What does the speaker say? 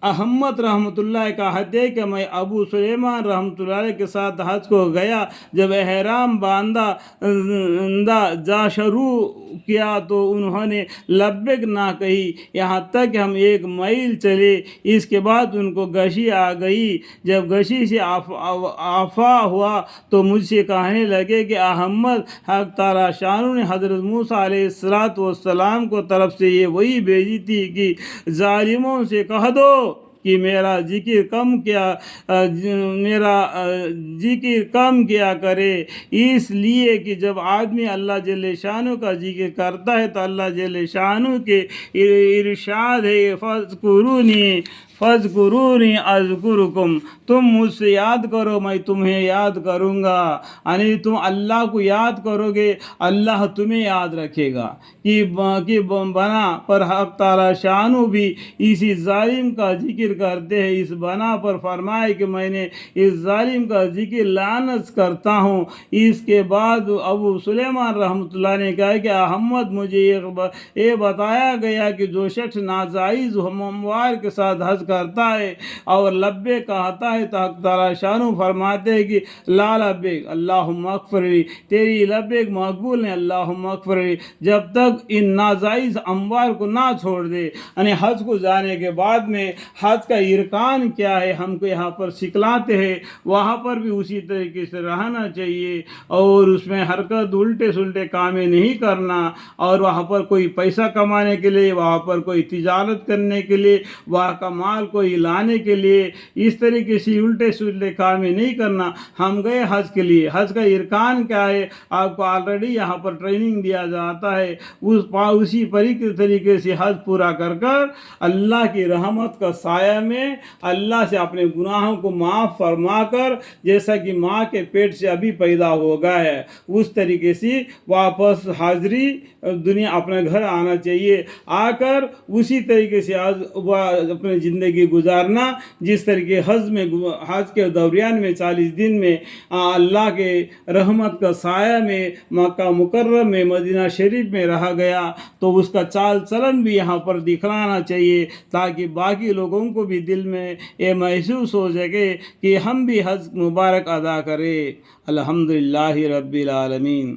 احمد رحمۃ اللہ کہتے ہیں کہ میں ابو سلیمان رحمۃ اللہ علیہ کے ساتھ حج کو گیا، جب احرام باندھا جا شروع کیا تو انہوں نے لبیک نہ کہی، یہاں تک کہ ہم 1 میل چلے۔ اس کے بعد ان کو غشی آ گئی، جب غشی سے آفا ہوا تو مجھ سے کہنے لگے کہ احمد، حق تعالیٰ شانہ نے حضرت موسیٰ علیہ السلام کو طرف سے یہ وحی بھیجی تھی کہ ظالموں سے کہہ دو کہ میرا ذکر کم کیا کرے، اس لیے کہ جب آدمی اللہ جل شانہ کا ذکر کرتا ہے تو اللہ جل شانہ کے ارشاد ہے فَاذْكُرُونِي اذکرکم، تم مجھ سے یاد کرو میں تمہیں یاد کروں گا، یعنی تم اللہ کو یاد کرو گے اللہ تمہیں یاد رکھے گا۔ کہ بنا پر حق تعالیٰ شانہ بھی اسی ظالم کا ذکر کرتے ہیں، اس بنا پر فرمائے کہ میں نے اس ظالم کا ذکر لعنت کرتا ہوں۔ اس کے بعد ابو سلیمان رحمۃ اللہ نے کہا کہ احمد، مجھے یہ بتایا گیا کہ جو شخص ناجائز اموال کے ساتھ حج کرتا ہے اور لبیک کہتا ہے تو حق تعالیٰ شانہ فرماتے ہیں کہ لا لبیک اللہم اغفر لی، تیری لبیک مقبول نہیں اللہم اغفر لی، جب تک ان ناجائز اموال کو نہ چھوڑ دے۔ یعنی حج کو جانے کے بعد میں حج کا ارکان کیا ہے ہم کو یہاں پر سکھلاتے ہیں، وہاں پر بھی اسی طریقے سے رہنا چاہیے اور اس میں حرکت الٹے سلٹے کام نہیں کرنا، اور وہاں پر کوئی پیسہ کمانے کے لیے، وہاں پر کوئی تجارت کرنے کے لیے، وہاں کا مال کوئی لانے کے لیے اس طریقے سے الٹے سلٹے کام نہیں کرنا۔ ہم گئے حج کے لیے، حج کا ارکان کیا ہے آپ کو آلریڈی یہاں پر ٹریننگ دیا جاتا ہے، اسی طریقے سے حج پورا کر اللہ کی رحمت کا سایہ میں اللہ سے اپنے گناہوں کو معاف فرما کر، جیسا کہ ماں کے پیٹ سے ابھی پیدا ہوگا ہے اس طریقے سے واپس حاضری دنیا اپنے گھر آنا چاہیے، آ کر اسی طریقے سے اپنی زندگی گزارنا جس طریقے حج کے دوران میں 40 دن میں اللہ کے رحمت کا سایہ میں مکہ مکرم میں مدینہ شریف میں رہا گیا، تو اس کا چال چلن بھی یہاں پر دکھلانا چاہیے تاکہ باقی لوگوں کو بھی دل میں یہ محسوس ہو سکے کہ ہم بھی حج مبارک ادا کریں۔ الحمدللہ رب العالمین۔